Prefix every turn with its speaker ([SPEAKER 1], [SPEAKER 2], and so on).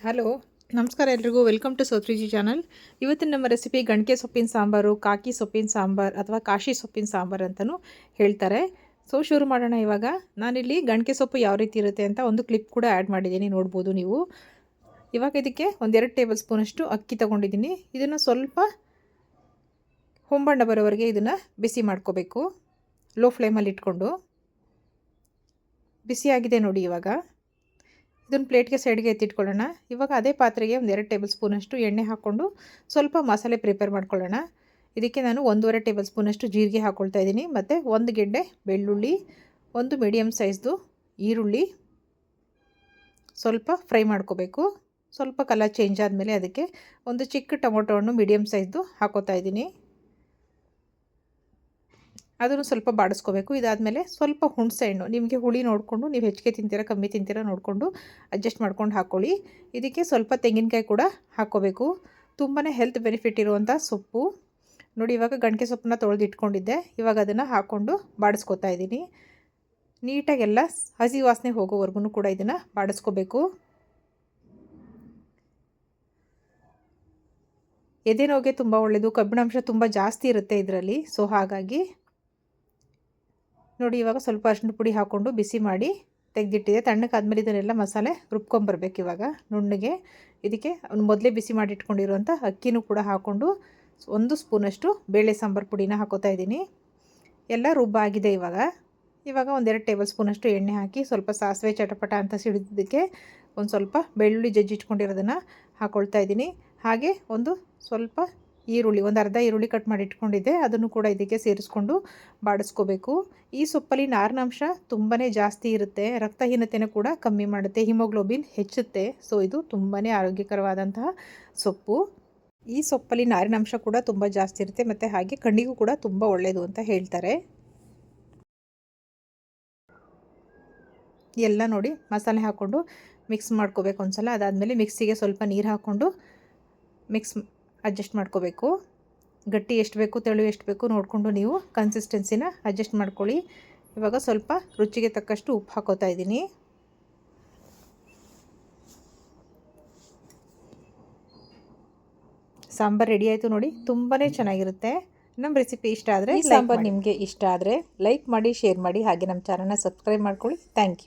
[SPEAKER 1] Hello, ನಮಸ್ಕಾರ ಎಲ್ರಿಗೂ. Welcome to ಸೌತ್ರಿಜಿ ಚಾನಲ್. ಇವತ್ತಿನ ನಮ್ಮ ರೆಸಿಪಿ ಗಣಕೆ ಸೊಪ್ಪಿನ ಸಾಂಬಾರು, ಕಾಕಿ ಸೊಪ್ಪಿನ ಸಾಂಬಾರು ಅಥವಾ ಕಾಶಿ ಸೊಪ್ಪಿನ ಸಾಂಬಾರು ಅಂತಲೂ ಹೇಳ್ತಾರೆ. ಶುರು ಮಾಡೋಣ. ಇವಾಗ ನಾನಿಲ್ಲಿ ಗಣಕೆ ಸೊಪ್ಪು ಯಾವ ರೀತಿ ಇರುತ್ತೆ ಅಂತ ಒಂದು ಕ್ಲಿಪ್ ಕೂಡ ಆ್ಯಡ್ ಮಾಡಿದ್ದೀನಿ, ನೋಡ್ಬೋದು ನೀವು. ಇವಾಗ ಇದಕ್ಕೆ 1-2 ಟೇಬಲ್ ಸ್ಪೂನಷ್ಟು ಅಕ್ಕಿ ತೊಗೊಂಡಿದ್ದೀನಿ. ಇದನ್ನು ಸ್ವಲ್ಪ ಹೊಂಬಣ್ಣ ಬರೋವರೆಗೆ ಇದನ್ನು ಬಿಸಿ ಮಾಡ್ಕೋಬೇಕು, ಲೋ ಫ್ಲೇಮಲ್ಲಿ ಇಟ್ಕೊಂಡು. ಬಿಸಿಯಾಗಿದೆ ನೋಡಿ. ಇವಾಗ ಇದನ್ನು ಪ್ಲೇಟ್ಗೆ ಸೈಡ್ಗೆ ಎತ್ತಿಟ್ಕೊಳ್ಳೋಣ. ಇವಾಗ ಅದೇ ಪಾತ್ರೆಗೆ 1-2 ಟೇಬಲ್ ಸ್ಪೂನಷ್ಟು ಎಣ್ಣೆ ಹಾಕ್ಕೊಂಡು ಸ್ವಲ್ಪ ಮಸಾಲೆ ಪ್ರಿಪೇರ್ ಮಾಡ್ಕೊಳ್ಳೋಣ. ಇದಕ್ಕೆ ನಾನು 1.5 ಟೇಬಲ್ ಸ್ಪೂನಷ್ಟು ಜೀರಿಗೆ ಹಾಕ್ಕೊಳ್ತಾ ಇದ್ದೀನಿ. ಮತ್ತು 1 ಗೆಡ್ಡೆ ಬೆಳ್ಳುಳ್ಳಿ, 1 ಮೀಡಿಯಮ್ ಸೈಜ್ದು ಈರುಳ್ಳಿ ಸ್ವಲ್ಪ ಫ್ರೈ ಮಾಡ್ಕೋಬೇಕು. ಸ್ವಲ್ಪ ಕಲರ್ ಚೇಂಜ್ ಆದಮೇಲೆ ಅದಕ್ಕೆ 1 ಚಿಕ್ಕ ಟೊಮೊಟೊ ಹಣ್ಣು ಮೀಡಿಯಮ್ ಸೈಜ್ದು ಹಾಕೋತಾ ಇದ್ದೀನಿ. ಅದನ್ನು ಸ್ವಲ್ಪ ಬಾಡಿಸ್ಕೋಬೇಕು. ಇದಾದಮೇಲೆ ಸ್ವಲ್ಪ ಹುಣಸೆ ಹಣ್ಣು, ನಿಮಗೆ ಹುಳಿ ನೋಡಿಕೊಂಡು ನೀವು ಹೆಚ್ಚಿಗೆ ತಿಂತೀರಾ ಕಮ್ಮಿ ತಿಂತೀರಾ ನೋಡಿಕೊಂಡು ಅಡ್ಜಸ್ಟ್ ಮಾಡ್ಕೊಂಡು ಹಾಕ್ಕೊಳ್ಳಿ. ಇದಕ್ಕೆ ಸ್ವಲ್ಪ ತೆಂಗಿನಕಾಯಿ ಕೂಡ ಹಾಕ್ಕೋಬೇಕು. ತುಂಬಾ ಹೆಲ್ತ್ ಬೆನಿಫಿಟ್ ಇರುವಂಥ ಸೊಪ್ಪು ನೋಡಿ. ಇವಾಗ ಗಣಕೆ ಸೊಪ್ಪನ್ನ ತೊಳೆದು ಇಟ್ಕೊಂಡಿದ್ದೆ. ಇವಾಗ ಅದನ್ನು ಹಾಕ್ಕೊಂಡು ಬಾಡಿಸ್ಕೊತಾ ಇದ್ದೀನಿ. ನೀಟಾಗೆಲ್ಲ ಹಸಿ ವಾಸನೆ ಹೋಗೋವರೆಗೂ ಕೂಡ ಇದನ್ನು ಬಾಡಿಸ್ಕೋಬೇಕು. ಎದೆ ನೋವಿಗೆ ತುಂಬ ಒಳ್ಳೆಯದು, ಕಬ್ಬಿಣಾಂಶ ತುಂಬ ಜಾಸ್ತಿ ಇರುತ್ತೆ ಇದರಲ್ಲಿ. ಸೊ ಹಾಗಾಗಿ ನೋಡಿ, ಇವಾಗ ಸ್ವಲ್ಪ ಅರಿಶಿನ ಪುಡಿ ಹಾಕ್ಕೊಂಡು ಬಿಸಿ ಮಾಡಿ ತೆಗೆದಿಟ್ಟಿದೆ. ತಣ್ಣಕ್ಕಾದ್ಮೇಲೆ ಇದನ್ನೆಲ್ಲ ಮಸಾಲೆ ರುಬ್ಕೊಂಬರ್ಬೇಕು. ಇವಾಗ ನುಣ್ಣಗೆ ಇದಕ್ಕೆ ಮೊದಲೇ ಬಿಸಿ ಮಾಡಿ ಇಟ್ಕೊಂಡಿರುವಂಥ ಅಕ್ಕಿನೂ ಕೂಡ ಹಾಕ್ಕೊಂಡು 1 ಸ್ಪೂನಷ್ಟು ಬೇಳೆ ಸಾಂಬಾರು ಪುಡಿನ ಹಾಕೋತಾ ಇದ್ದೀನಿ. ಎಲ್ಲ ರುಬ್ಬಾಗಿದೆ. ಇವಾಗ 1-2 ಟೇಬಲ್ ಸ್ಪೂನಷ್ಟು ಎಣ್ಣೆ ಹಾಕಿ ಸ್ವಲ್ಪ ಸಾಸಿವೆ ಚಟಪಟ ಅಂತ ಸಿಡಿದಕ್ಕೆ ಒಂದು ಸ್ವಲ್ಪ ಬೆಳ್ಳುಳ್ಳಿ ಜಜ್ಜಿಟ್ಕೊಂಡಿರೋದನ್ನು ಹಾಕ್ಕೊಳ್ತಾ ಇದ್ದೀನಿ. ಹಾಗೆ ಒಂದು ಸ್ವಲ್ಪ ಈರುಳ್ಳಿ, ಒಂದು ಅರ್ಧ ಈರುಳ್ಳಿ ಕಟ್ ಮಾಡಿ ಇಟ್ಕೊಂಡಿದ್ದೆ, ಅದನ್ನು ಕೂಡ ಇದಕ್ಕೆ ಸೇರಿಸ್ಕೊಂಡು ಬಾಡಿಸ್ಕೋಬೇಕು. ಈ ಸೊಪ್ಪಲ್ಲಿ ನಾರಿನಾಂಶ ತುಂಬಾ ಜಾಸ್ತಿ ಇರುತ್ತೆ, ರಕ್ತಹೀನತೆಯೂ ಕೂಡ ಕಮ್ಮಿ ಮಾಡುತ್ತೆ, ಹಿಮೋಗ್ಲೋಬಿನ್ ಹೆಚ್ಚುತ್ತೆ. ಸೊ ಇದು ತುಂಬಾ ಆರೋಗ್ಯಕರವಾದಂತಹ ಸೊಪ್ಪು. ಈ ಸೊಪ್ಪಲ್ಲಿ ನಾರಿನಾಂಶ ಕೂಡ ತುಂಬ ಜಾಸ್ತಿ ಇರುತ್ತೆ, ಮತ್ತು ಹಾಗೆ ಕಣ್ಣಿಗೂ ಕೂಡ ತುಂಬ ಒಳ್ಳೆಯದು ಅಂತ ಹೇಳ್ತಾರೆ. ಎಲ್ಲ ನೋಡಿ ಮಸಾಲೆ ಹಾಕ್ಕೊಂಡು ಮಿಕ್ಸ್ ಮಾಡ್ಕೋಬೇಕು ಒಂದ್ಸಲ. ಅದಾದಮೇಲೆ ಮಿಕ್ಸಿಗೆ ಸ್ವಲ್ಪ ನೀರು ಹಾಕ್ಕೊಂಡು ಅಡ್ಜಸ್ಟ್ ಮಾಡ್ಕೋಬೇಕು. ಗಟ್ಟಿ ಎಷ್ಟು ಬೇಕು ತೆಳು ಎಷ್ಟು ಬೇಕು ನೋಡಿಕೊಂಡು ನೀವು ಕನ್ಸಿಸ್ಟೆನ್ಸಿನ ಅಡ್ಜಸ್ಟ್ ಮಾಡ್ಕೊಳ್ಳಿ. ಇವಾಗ ಸ್ವಲ್ಪ ರುಚಿಗೆ ತಕ್ಕಷ್ಟು ಉಪ್ಪು ಹಾಕೋತಾ ಇದ್ದೀನಿ. ಸಾಂಬಾರು ರೆಡಿ ಆಯಿತು ನೋಡಿ. ತುಂಬಾ ಚೆನ್ನಾಗಿರುತ್ತೆ. ನಮ್ಮ ರೆಸಿಪಿ ಇಷ್ಟ ಆದರೆ, ಈ ಸಾಂಬಾರು ನಿಮಗೆ ಇಷ್ಟ ಆದರೆ ಲೈಕ್ ಮಾಡಿ, ಶೇರ್ ಮಾಡಿ, ಹಾಗೆ ನಮ್ಮ ಚಾನಲ್ನ ಸಬ್ಸ್ಕ್ರೈಬ್ ಮಾಡ್ಕೊಳ್ಳಿ. Thank you.